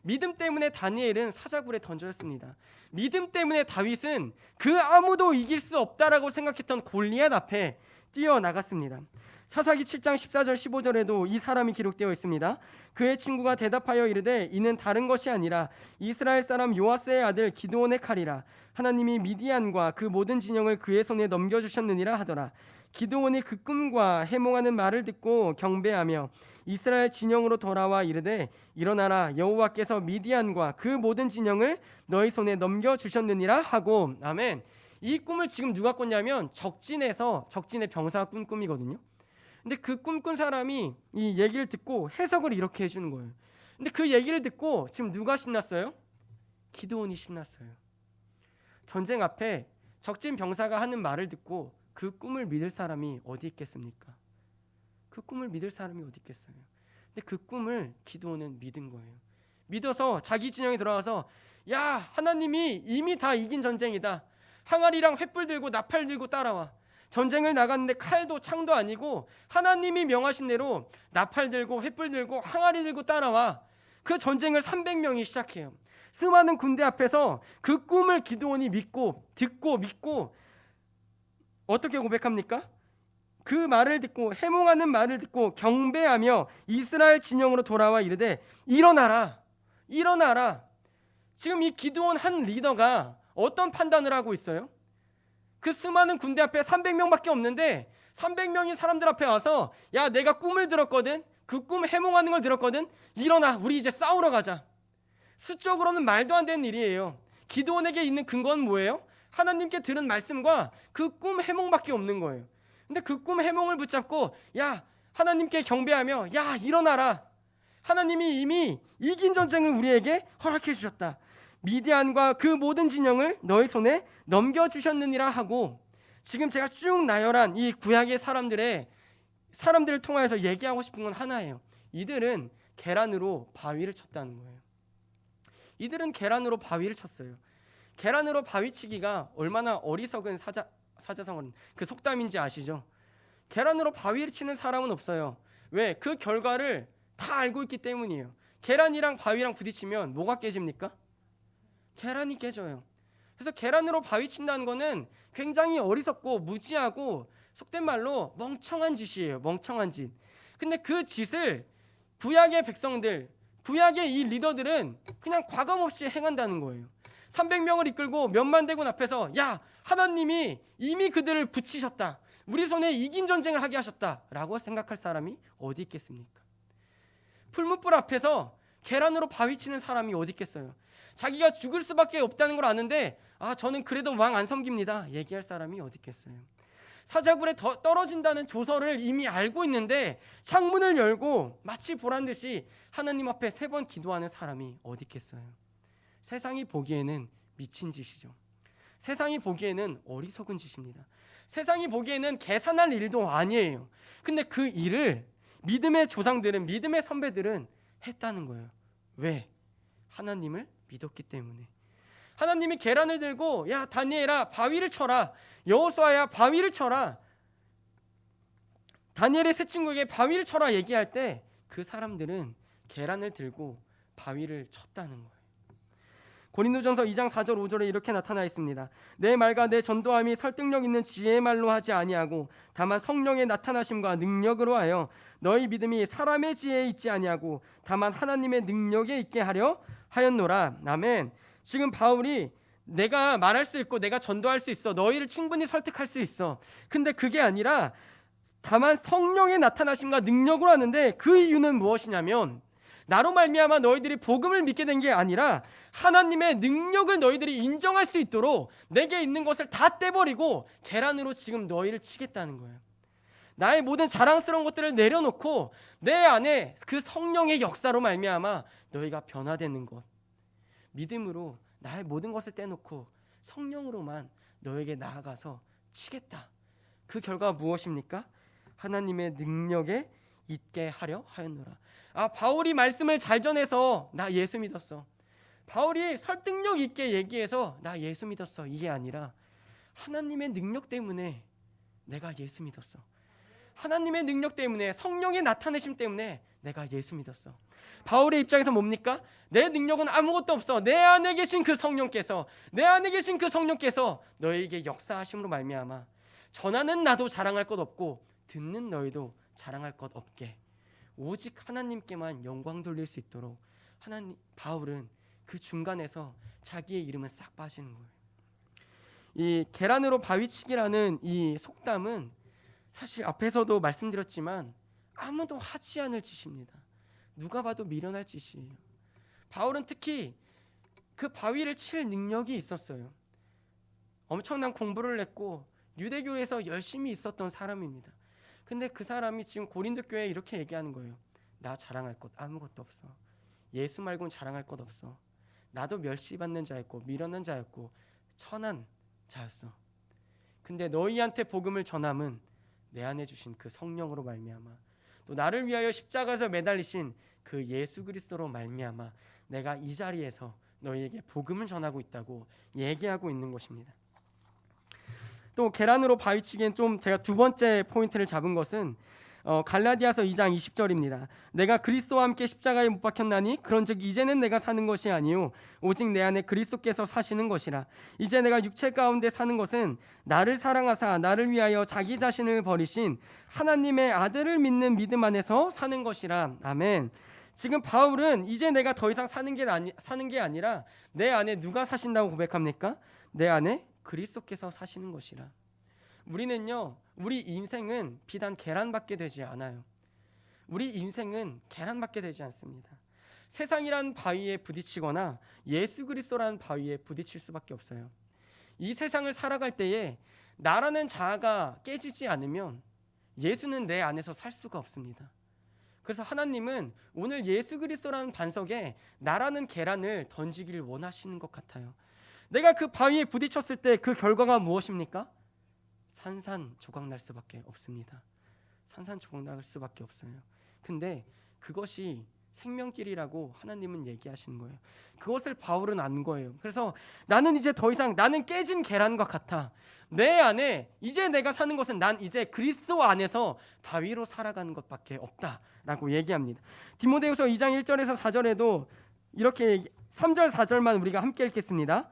믿음 때문에 다니엘은 사자굴에 던져졌습니다. 믿음 때문에 다윗은 그 아무도 이길 수 없다라고 생각했던 골리앗 앞에 뛰어나갔습니다. 사사기 7장 14절 15절에도 이 사람이 기록되어 있습니다. 그의 친구가 대답하여 이르되 이는 다른 것이 아니라 이스라엘 사람 요아스의 아들 기드온의 칼이라. 하나님이 미디안과 그 모든 진영을 그의 손에 넘겨주셨느니라 하더라. 기드온이 그 꿈과 해몽하는 말을 듣고 경배하며 이스라엘 진영으로 돌아와 이르되 일어나라, 여호와께서 미디안과 그 모든 진영을 너희 손에 넘겨주셨느니라 하고. 아멘. 이 꿈을 지금 누가 꿨냐면 적진의 병사가 꾼 꿈이거든요. 근데 그 꿈꾼 사람이 이 얘기를 듣고 해석을 이렇게 해주는 거예요. 근데 그 얘기를 듣고 지금 누가 신났어요? 기드온이 신났어요. 전쟁 앞에 적진 병사가 하는 말을 듣고 그 꿈을 믿을 사람이 어디 있겠습니까? 그 꿈을 믿을 사람이 어디 있겠어요? 근데 그 꿈을 기드온은 믿은 거예요. 믿어서 자기 진영에 들어가서 야, 하나님이 이미 다 이긴 전쟁이다. 항아리랑 횃불 들고 나팔 들고 따라와. 전쟁을 나갔는데 칼도 창도 아니고 하나님이 명하신 대로 나팔 들고 횃불 들고 항아리 들고 따라와. 그 전쟁을 300명이 시작해요. 수많은 군대 앞에서 그 꿈을 기드온이 믿고 듣고 믿고 어떻게 고백합니까? 그 말을 듣고 해몽하는 말을 듣고 경배하며 이스라엘 진영으로 돌아와 이르되 일어나라, 일어나라. 지금 이 기드온 한 리더가 어떤 판단을 하고 있어요? 그 수많은 군대 앞에 300명밖에 없는데 300명이 사람들 앞에 와서 야, 내가 꿈을 들었거든. 그 꿈 해몽하는 걸 들었거든. 일어나, 우리 이제 싸우러 가자. 수적으로는 말도 안 되는 일이에요. 기드온에게 있는 근거는 뭐예요? 하나님께 들은 말씀과 그 꿈 해몽밖에 없는 거예요. 근데 그 꿈 해몽을 붙잡고 야, 하나님께 경배하며 야, 일어나라. 하나님이 이미 이긴 전쟁을 우리에게 허락해 주셨다. 미디안과 그 모든 진영을 너희 손에 넘겨주셨느니라 하고. 지금 제가 쭉 나열한 이 구약의 사람들을 통하여서 얘기하고 싶은 건 하나예요. 이들은 계란으로 바위를 쳤다는 거예요. 이들은 계란으로 바위를 쳤어요. 계란으로 바위치기가 얼마나 어리석은 사자성어는 그 속담인지 아시죠? 계란으로 바위를 치는 사람은 없어요. 왜? 그 결과를 다 알고 있기 때문이에요. 계란이랑 바위랑 부딪히면 뭐가 깨집니까? 계란이 깨져요. 그래서 계란으로 바위 친다는 거는 굉장히 어리석고 무지하고 속된 말로 멍청한 짓이에요. 멍청한 짓. 근데 그 짓을 구약의 백성들, 구약의 이 리더들은 그냥 과감없이 행한다는 거예요. 300명을 이끌고 몇만 대군 앞에서 야, 하나님이 이미 그들을 붙이셨다. 우리 손에 이긴 전쟁을 하게 하셨다라고 생각할 사람이 어디 있겠습니까? 풀무불 앞에서 계란으로 바위 치는 사람이 어디 있겠어요? 자기가 죽을 수밖에 없다는 걸 아는데 저는 그래도 왕 안 섬깁니다. 얘기할 사람이 어디 있겠어요? 사자굴에 떨어진다는 조서를 이미 알고 있는데 창문을 열고 마치 보란 듯이 하나님 앞에 3번 기도하는 사람이 어디 있겠어요? 세상이 보기에는 미친 짓이죠. 세상이 보기에는 어리석은 짓입니다. 세상이 보기에는 계산할 일도 아니에요. 근데 그 일을 믿음의 조상들은, 믿음의 선배들은 했다는 거예요. 왜? 하나님을 믿었기 때문에. 하나님이 계란을 들고 야, 다니엘아, 바위를 쳐라. 여호수아야, 바위를 쳐라. 다니엘의 세 친구에게 바위를 쳐라 얘기할 때 그 사람들은 계란을 들고 바위를 쳤다는 거예요. 고린도전서 2장 4절 5절에 이렇게 나타나 있습니다. 내 말과 내 전도함이 설득력 있는 지혜의 말로 하지 아니하고 다만 성령의 나타나심과 능력으로 하여 너희 믿음이 사람의 지혜에 있지 아니하고 다만 하나님의 능력에 있게 하려 하였노라. 아멘. 지금 바울이 내가 말할 수 있고 내가 전도할 수 있어. 너희를 충분히 설득할 수 있어. 근데 그게 아니라 다만 성령의 나타나심과 능력으로 하는데 그 이유는 무엇이냐면 나로 말미암아 너희들이 복음을 믿게 된 게 아니라 하나님의 능력을 너희들이 인정할 수 있도록 내게 있는 것을 다 떼버리고 계란으로 지금 너희를 치겠다는 거예요. 나의 모든 자랑스러운 것들을 내려놓고 내 안에 그 성령의 역사로 말미암아 너희가 변화되는 것. 믿음으로 나의 모든 것을 떼놓고 성령으로만 너에게 나아가서 치겠다. 그 결과가 무엇입니까? 하나님의 능력에 있게 하려 하였노라. 바울이 말씀을 잘 전해서 나 예수 믿었어. 바울이 설득력 있게 얘기해서 나 예수 믿었어. 이게 아니라 하나님의 능력 때문에 내가 예수 믿었어. 하나님의 능력 때문에, 성령의 나타내심 때문에 내가 예수 믿었어. 바울의 입장에서 뭡니까? 내 능력은 아무것도 없어. 내 안에 계신 그 성령께서, 너에게 역사하심으로 말미암아 전하는 나도 자랑할 것 없고 듣는 너희도 자랑할 것 없게 오직 하나님께만 영광 돌릴 수 있도록 바울은 그 중간에서 자기의 이름은 싹 빠지는 거예요. 이 계란으로 바위치기라는 이 속담은 사실 앞에서도 말씀드렸지만 아무도 하지 않을 짓입니다. 누가 봐도 미련할 짓이에요. 바울은 특히 그 바위를 칠 능력이 있었어요. 엄청난 공부를 했고 유대교에서 열심히 있었던 사람입니다. 근데 그 사람이 지금 고린도 교회에 이렇게 얘기하는 거예요. 나 자랑할 것 아무것도 없어. 예수 말고는 자랑할 것 없어. 나도 멸시받는 자였고 미련한 자였고 천한 자였어. 근데 너희한테 복음을 전함은 내 안에 주신 그 성령으로 말미암아, 또 나를 위하여 십자가에서 매달리신 그 예수 그리스도로 말미암아 내가 이 자리에서 너희에게 복음을 전하고 있다고 얘기하고 있는 것입니다. 또 계란으로 바위치기엔 좀 제가 두 번째 포인트를 잡은 것은 갈라디아서 2장 20절입니다. 내가 그리스도와 함께 십자가에 못 박혔나니 그런즉 이제는 내가 사는 것이 아니요 오직 내 안에 그리스도께서 사시는 것이라. 이제 내가 육체 가운데 사는 것은 나를 사랑하사 나를 위하여 자기 자신을 버리신 하나님의 아들을 믿는 믿음 안에서 사는 것이라. 아멘. 지금 바울은 이제 내가 더 이상 사는 게 아니라 내 안에 누가 사신다고 고백합니까? 내 안에 그리스도께서 사시는 것이라. 우리는요, 우리 인생은 비단 계란밖에 되지 않아요. 우리 인생은 계란밖에 되지 않습니다. 세상이란 바위에 부딪히거나 예수 그리스도라는 바위에 부딪힐 수밖에 없어요. 이 세상을 살아갈 때에 나라는 자아가 깨지지 않으면 예수는 내 안에서 살 수가 없습니다. 그래서 하나님은 오늘 예수 그리스도라는 반석에 나라는 계란을 던지기를 원하시는 것 같아요. 내가 그 바위에 부딪혔을 때 그 결과가 무엇입니까? 산산조각 날 수밖에 없습니다. 산산조각 날 수밖에 없어요. 근데 그것이 생명길이라고 하나님은 얘기하시는 거예요. 그것을 바울은 안 거예요. 그래서 나는 이제 더 이상 나는 깨진 계란과 같아. 내 안에 이제 내가 사는 것은 난 이제 그리스도 안에서 바위로 살아가는 것밖에 없다라고 얘기합니다. 디모데후서 2장 1절에서 4절에도 이렇게 3절 4절만 우리가 함께 읽겠습니다.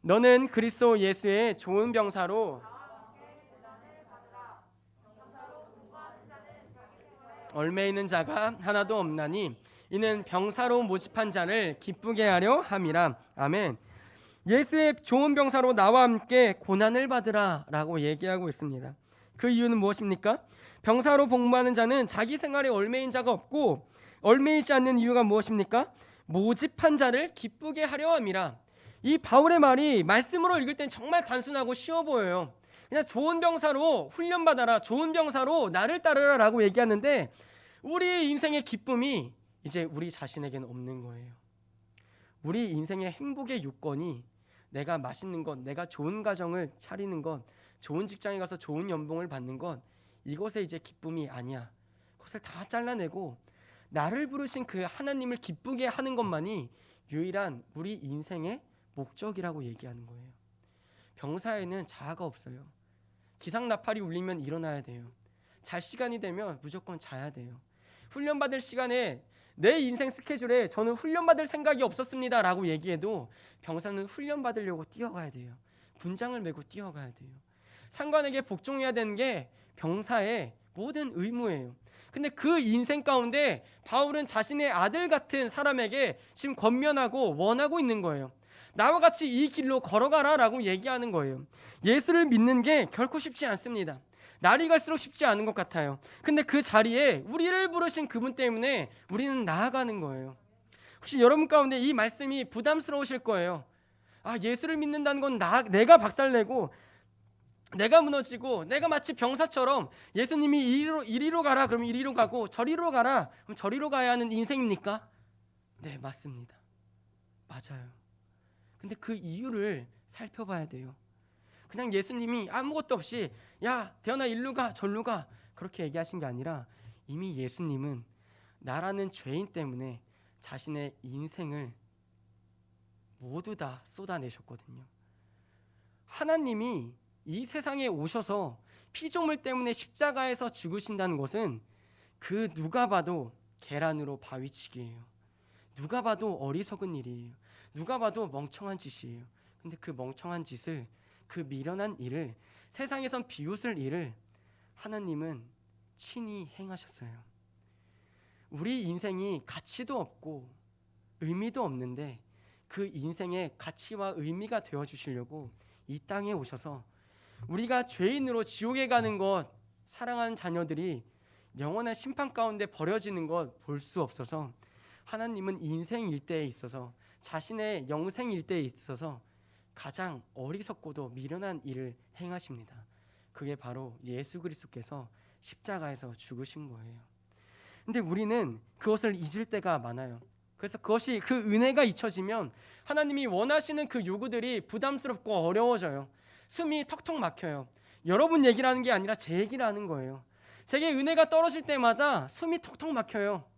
너는 그리스도 예수의 좋은 병사로 얼매 있는 자가 하나도 없나니 이는 병사로 모집한 자를 기쁘게 하려 함이라. 아멘. 예수의 좋은 병사로 나와 함께 고난을 받으라 라고 얘기하고 있습니다. 그 이유는 무엇입니까? 병사로 복무하는 자는 자기 생활에 얼매인 자가 없고 얼매이지 않는 이유가 무엇입니까? 모집한 자를 기쁘게 하려 함이라. 이 바울의 말이 말씀으로 읽을 땐 정말 단순하고 쉬워 보여요. 그냥 좋은 병사로 훈련받아라, 좋은 병사로 나를 따르라 라고 얘기하는데 우리 인생의 기쁨이 이제 우리 자신에게는 없는 거예요. 우리 인생의 행복의 요건이 내가 맛있는 것, 내가 좋은 가정을 차리는 것, 좋은 직장에 가서 좋은 연봉을 받는 것, 이것에 이제 기쁨이 아니야. 그것을 다 잘라내고 나를 부르신 그 하나님을 기쁘게 하는 것만이 유일한 우리 인생의 목적이라고 얘기하는 거예요. 병사에는 자아가 없어요. 기상나팔이 울리면 일어나야 돼요. 잘 시간이 되면 무조건 자야 돼요. 훈련받을 시간에 내 인생 스케줄에 저는 훈련받을 생각이 없었습니다 라고 얘기해도 병사는 훈련받으려고 뛰어가야 돼요. 군장을 메고 뛰어가야 돼요. 상관에게 복종해야 되는 게 병사의 모든 의무예요. 근데 그 인생 가운데 바울은 자신의 아들 같은 사람에게 지금 권면하고 원하고 있는 거예요. 나와 같이 이 길로 걸어가라 라고 얘기하는 거예요. 예수를 믿는 게 결코 쉽지 않습니다. 날이 갈수록 쉽지 않은 것 같아요. 근데 그 자리에 우리를 부르신 그분 때문에 우리는 나아가는 거예요. 혹시 여러분 가운데 이 말씀이 부담스러우실 거예요. 아, 예수를 믿는다는 건 내가 박살내고 내가 무너지고 내가 마치 병사처럼 예수님이 이리로 가라 그러면 이리로 가고 저리로 가라 그럼 저리로 가야 하는 인생입니까? 네, 맞습니다. 맞아요. 근데 그 이유를 살펴봐야 돼요. 그냥 예수님이 아무것도 없이 야 대현아 일로 가 절로 가 그렇게 얘기하신 게 아니라 이미 예수님은 나라는 죄인 때문에 자신의 인생을 모두 다 쏟아내셨거든요. 하나님이 이 세상에 오셔서 피조물 때문에 십자가에서 죽으신다는 것은 그 누가 봐도 계란으로 바위치기예요. 누가 봐도 어리석은 일이에요. 누가 봐도 멍청한 짓이에요. 근데 그 멍청한 짓을, 그 미련한 일을, 세상에선 비웃을 일을 하나님은 친히 행하셨어요. 우리 인생이 가치도 없고 의미도 없는데 그 인생의 가치와 의미가 되어주시려고 이 땅에 오셔서 우리가 죄인으로 지옥에 가는 것, 사랑하는 자녀들이 영원한 심판 가운데 버려지는 것 볼 수 없어서 하나님은 인생 일대에 있어서, 자신의 영생 일대에 있어서 가장 어리석고도 미련한 일을 행하십니다. 그게 바로 예수 그리스도께서 십자가에서 죽으신 거예요. 근데 우리는 그것을 잊을 때가 많아요. 그래서 그것이, 그 은혜가 잊혀지면 하나님이 원하시는 그 요구들이 부담스럽고 어려워져요. 숨이 턱턱 막혀요. 여러분 얘기를 하는 게 아니라 제 얘기를 하는 거예요. 제게 은혜가 떨어질 때마다 숨이 턱턱 막혀요.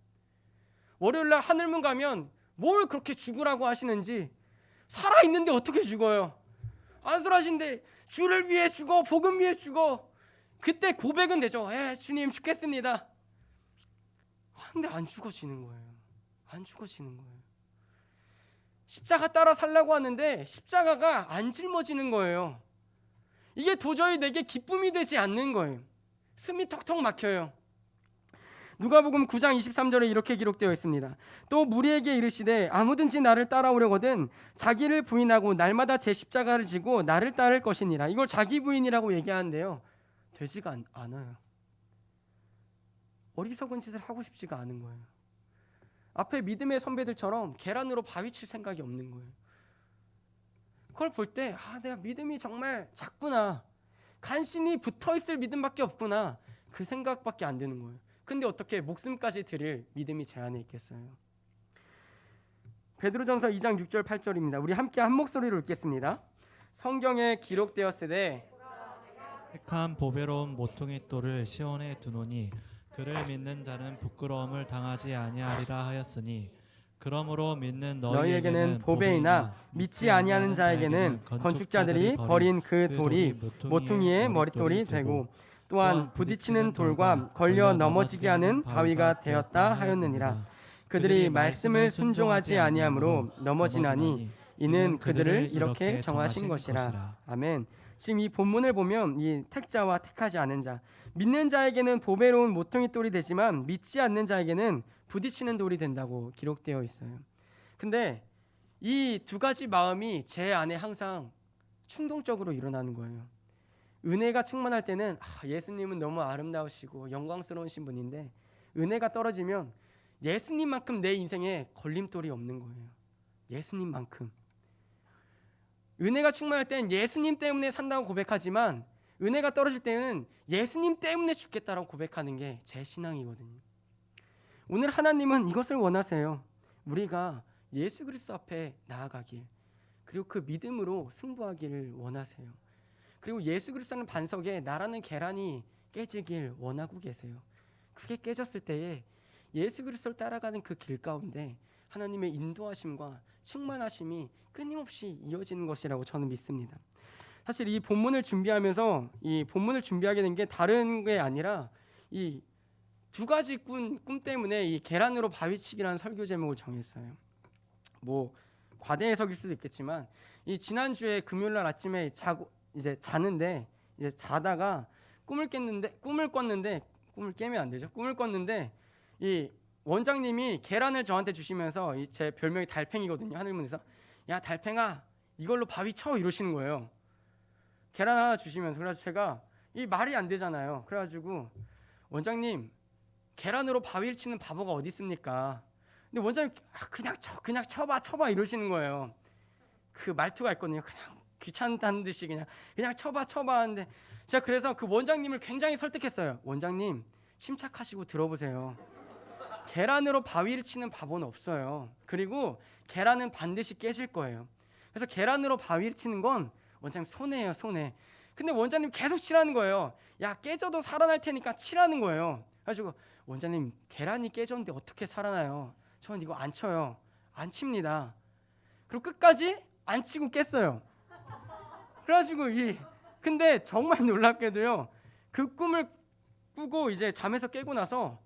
월요일날 하늘문 가면 뭘 그렇게 죽으라고 하시는지, 살아있는데 어떻게 죽어요? 안술하신데 주를 위해 죽어, 복음 위해 죽어. 그때 고백은 되죠. 주님 죽겠습니다. 근데 안 죽어지는 거예요. 안 죽어지는 거예요. 십자가 따라 살라고 하는데 십자가가 안 짊어지는 거예요. 이게 도저히 내게 기쁨이 되지 않는 거예요. 숨이 턱턱 막혀요. 누가복음 9장 23절에 이렇게 기록되어 있습니다. 또 무리에게 이르시되 아무든지 나를 따라오려거든 자기를 부인하고 날마다 제 십자가를 지고 나를 따를 것이니라. 이걸 자기 부인이라고 얘기하는데요, 되지가 않아요. 어리석은 짓을 하고 싶지가 않은 거예요. 앞에 믿음의 선배들처럼 계란으로 바위칠 생각이 없는 거예요. 그걸 볼 때 내가 믿음이 정말 작구나, 간신히 붙어있을 믿음밖에 없구나, 그 생각밖에 안 드는 거예요. 근데 어떻게 목숨까지 드릴 믿음이 제 안에 있겠어요? 베드로전서 2장 6절 8절입니다. 우리 함께 한 목소리로 읽겠습니다. 성경에 기록되었으되 택한 보배로운 모퉁이 돌을 시온에 두노니 그를 믿는 자는 부끄러움을 당하지 아니하리라 하였으니 그러므로 믿는 너희에게는 보배이나 믿지 아니하는 자에게는 건축자들이 버린 그 돌이 모퉁이의 머릿돌이 되고 또한 부딪히는 돌과 걸려 넘어지게 하는 바위가 되었다 하였느니라. 그들이 말씀을 순종하지 아니하므로 넘어지나니 이는 그들을 이렇게 정하신 것이라. 아멘. 지금 이 본문을 보면 이 택자와 택하지 않은 자, 믿는 자에게는 보배로운 모퉁이 돌이 되지만 믿지 않는 자에게는 부딪히는 돌이 된다고 기록되어 있어요. 근데 이 두 가지 마음이 제 안에 항상 충동적으로 일어나는 거예요. 은혜가 충만할 때는 예수님은 너무 아름다우시고 영광스러우신 분인데, 은혜가 떨어지면 예수님만큼 내 인생에 걸림돌이 없는 거예요. 예수님만큼. 은혜가 충만할 때는 예수님 때문에 산다고 고백하지만 은혜가 떨어질 때는 예수님 때문에 죽겠다라고 고백하는 게 제 신앙이거든요. 오늘 하나님은 이것을 원하세요. 우리가 예수 그리스도 앞에 나아가길, 그리고 그 믿음으로 승부하기를 원하세요. 그리고 예수 그리스도는 반석에 나라는 계란이 깨지길 원하고 계세요. 그게 깨졌을 때에 예수 그리스도를 따라가는 그 길 가운데 하나님의 인도하심과 충만하심이 끊임없이 이어지는 것이라고 저는 믿습니다. 사실 이 본문을 준비하면서 이 본문을 준비하게 된 게 다른 게 아니라 이 두 가지 꿈 때문에 이 계란으로 바위치기라는 설교 제목을 정했어요. 뭐 과대 해석일 수도 있겠지만, 이 지난주에 금요일 날 아침에 자는데 이제 자다가 꿈을 꿨는데 꿈을 깨면 안 되죠. 꿈을 꿨는데 이 원장님이 계란을 저한테 주시면서, 제 별명이 달팽이거든요. 하늘문에서 야 달팽아 이걸로 바위 쳐 이러시는 거예요. 계란 하나 주시면서. 그래서 제가 이 말이 안 되잖아요. 그래가지고 원장님 계란으로 바위를 치는 바보가 어디 있습니까? 근데 원장님 그냥 쳐봐 이러시는 거예요. 그 말투가 있거든요. 그냥 귀찮다는 듯이 그냥 쳐봐 하는데, 제가 그래서 그 원장님을 굉장히 설득했어요. 원장님 침착하시고 들어보세요. 계란으로 바위를 치는 바보는 없어요. 그리고 계란은 반드시 깨질 거예요. 그래서 계란으로 바위를 치는 건 원장님 손해예요, 손해. 근데 원장님 계속 치라는 거예요. 야 깨져도 살아날 테니까 치라는 거예요. 그래가지고 원장님 계란이 깨졌는데 어떻게 살아나요? 전 이거 안 쳐요. 안 칩니다. 그리고 끝까지 안 치고 깼어요. 그래가지고 근데 정말 놀랍게도요, 그 꿈을 꾸고 이제 잠에서 깨고 나서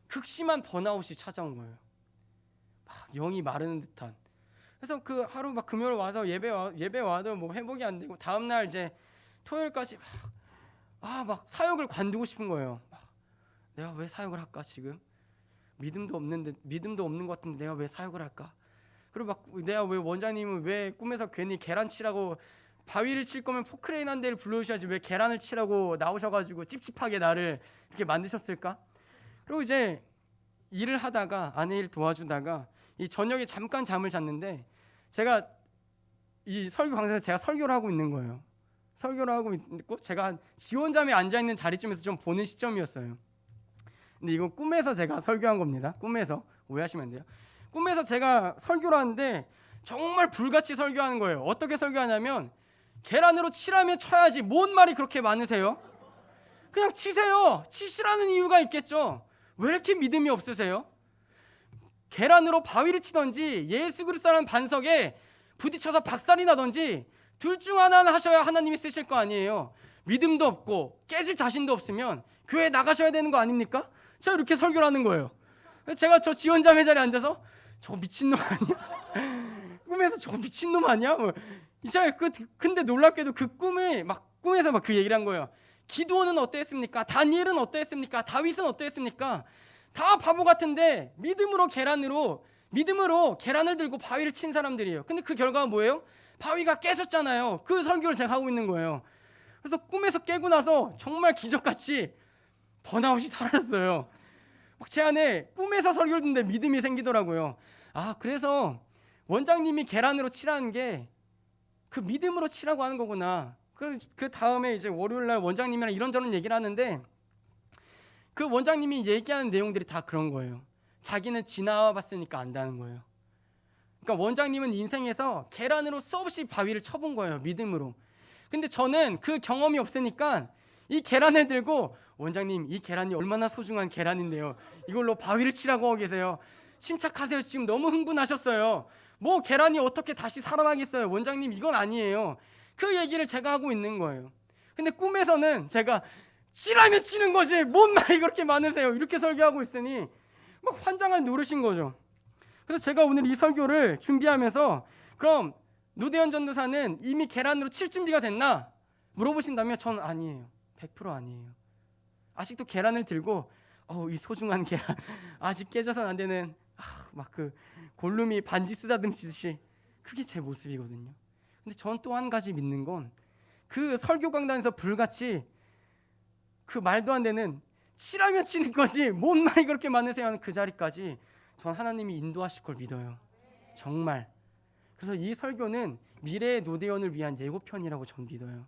극심한 번아웃이 찾아온 거예요. 막 영이 마르는 듯한. 그래서 그 하루 막 금요일 와서 예배 와도 뭐 회복이 안 되고 다음 날 이제 토요일까지 막 사역을 관두고 싶은 거예요. 내가 왜 사역을 할까 지금? 믿음도 없는 것 같은데 내가 왜 사역을 할까? 그리고 막 내가 왜 원장님은 왜 꿈에서 괜히 계란 치라고 바위를 칠 거면 포크레인 한 대를 불러주셔야지 왜 계란을 치라고 나오셔가지고 찝찝하게 나를 이렇게 만드셨을까? 그리고 이제 일을 하다가 아내 일 도와주다가 이 저녁에 잠깐 잠을 잤는데 제가 이 설교 강사에서 제가 설교를 하고 있는 거예요. 설교를 하고 있고 제가 한 지원잠에 앉아 있는 자리쯤에서 좀 보는 시점이었어요. 근데 이건 꿈에서 제가 설교한 겁니다. 꿈에서 오해하시면 안 돼요. 꿈에서 제가 설교를 하는데 정말 불같이 설교하는 거예요. 어떻게 설교하냐면 계란으로 치라면 쳐야지 뭔 말이 그렇게 많으세요? 그냥 치세요. 치시라는 이유가 있겠죠. 왜 이렇게 믿음이 없으세요? 계란으로 바위를 치든지 예수 그리스도라는 반석에 부딪혀서 박살이 나든지 둘 중 하나는 하셔야 하나님이 쓰실 거 아니에요. 믿음도 없고 깨질 자신도 없으면 교회 나가셔야 되는 거 아닙니까? 제가 이렇게 설교를 하는 거예요. 제가 저 지원자매 자리에 앉아서 저거 미친놈 아니야? 꿈에서 저거 미친놈 아니야? 제가 근데 놀랍게도 그 꿈을 막 꿈에서 막 그 얘기를 한 거예요. 기드온은 어땠습니까? 다니엘은 어땠습니까? 다윗은 어땠습니까? 다 바보 같은데 믿음으로 계란을 들고 바위를 친 사람들이에요. 근데 그 결과가 뭐예요? 바위가 깨졌잖아요. 그 설교를 제가 하고 있는 거예요. 그래서 꿈에서 깨고 나서 정말 기적같이 번아웃이 사라졌어요. 막 제 안에 꿈에서 설교를 듣는데 믿음이 생기더라고요. 그래서 원장님이 계란으로 치라는 게 그 믿음으로 치라고 하는 거구나. 그 다음에 이제 월요일날 원장님이랑 이런저런 얘기를 하는데 그 원장님이 얘기하는 내용들이 다 그런 거예요. 자기는 지나와 봤으니까 안다는 거예요. 그러니까 원장님은 인생에서 계란으로 수없이 바위를 쳐본 거예요. 믿음으로. 근데 저는 그 경험이 없으니까 이 계란을 들고 원장님 이 계란이 얼마나 소중한 계란인데요. 이걸로 바위를 치라고 하고 계세요. 침착하세요. 지금 너무 흥분하셨어요. 뭐 계란이 어떻게 다시 살아나겠어요. 원장님 이건 아니에요. 그 얘기를 제가 하고 있는 거예요. 근데 꿈에서는 제가 치라면 치는 거지 뭔 말이 그렇게 많으세요. 이렇게 설교하고 있으니 막 환장을 누르신 거죠. 그래서 제가 오늘 이 설교를 준비하면서 그럼 노대현 전도사는 이미 계란으로 칠 준비가 됐나? 물어보신다면 저는 아니에요. 100% 아니에요. 아직도 계란을 들고 이 소중한 계란 아직 깨져선 안 되는 막 그 골룸이 반지 쓰다듬듯이 그게 제 모습이거든요. 근데 전 또 한 가지 믿는 건 그 설교 강단에서 불같이 그 말도 안 되는 치라면 치는 거지 뭔 말이 그렇게 많으세요 하는 그 자리까지 전 하나님이 인도하실 걸 믿어요. 정말. 그래서 이 설교는 미래의 노대원을 위한 예고편이라고 전 믿어요.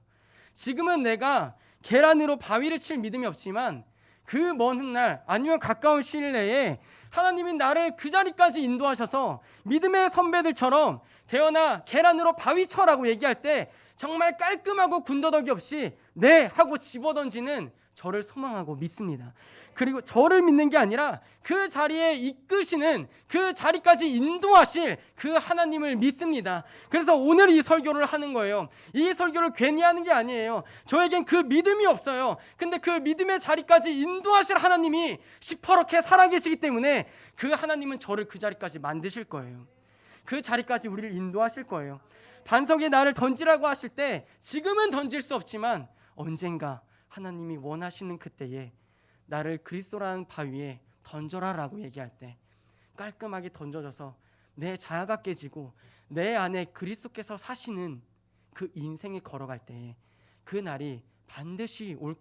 지금은 내가 계란으로 바위를 칠 믿음이 없지만 그 먼 훗날 아니면 가까운 시일 내에 하나님이 나를 그 자리까지 인도하셔서 믿음의 선배들처럼 대현아 계란으로 바위 쳐라고 얘기할 때 정말 깔끔하고 군더더기 없이 네 하고 집어던지는 저를 소망하고 믿습니다. 그리고 저를 믿는 게 아니라 그 자리에 이끄시는 그 자리까지 인도하실 그 하나님을 믿습니다. 그래서 오늘 이 설교를 하는 거예요. 이 설교를 괜히 하는 게 아니에요. 저에겐 그 믿음이 없어요. 근데 그 믿음의 자리까지 인도하실 하나님이 시퍼렇게 살아계시기 때문에 그 하나님은 저를 그 자리까지 만드실 거예요. 그 자리까지 우리를 인도하실 거예요. 반석에 나를 던지라고 하실 때 지금은 던질 수 없지만 언젠가 하나님이 원하시는 그때에 나를 그리스도라는 바위에 던져라라고 얘기할 때 깔끔하게 던져져서 내 자아가 깨지고 내 안에 그리스도께서 사시는 그 인생에 걸어갈 때 그 날이 반드시 올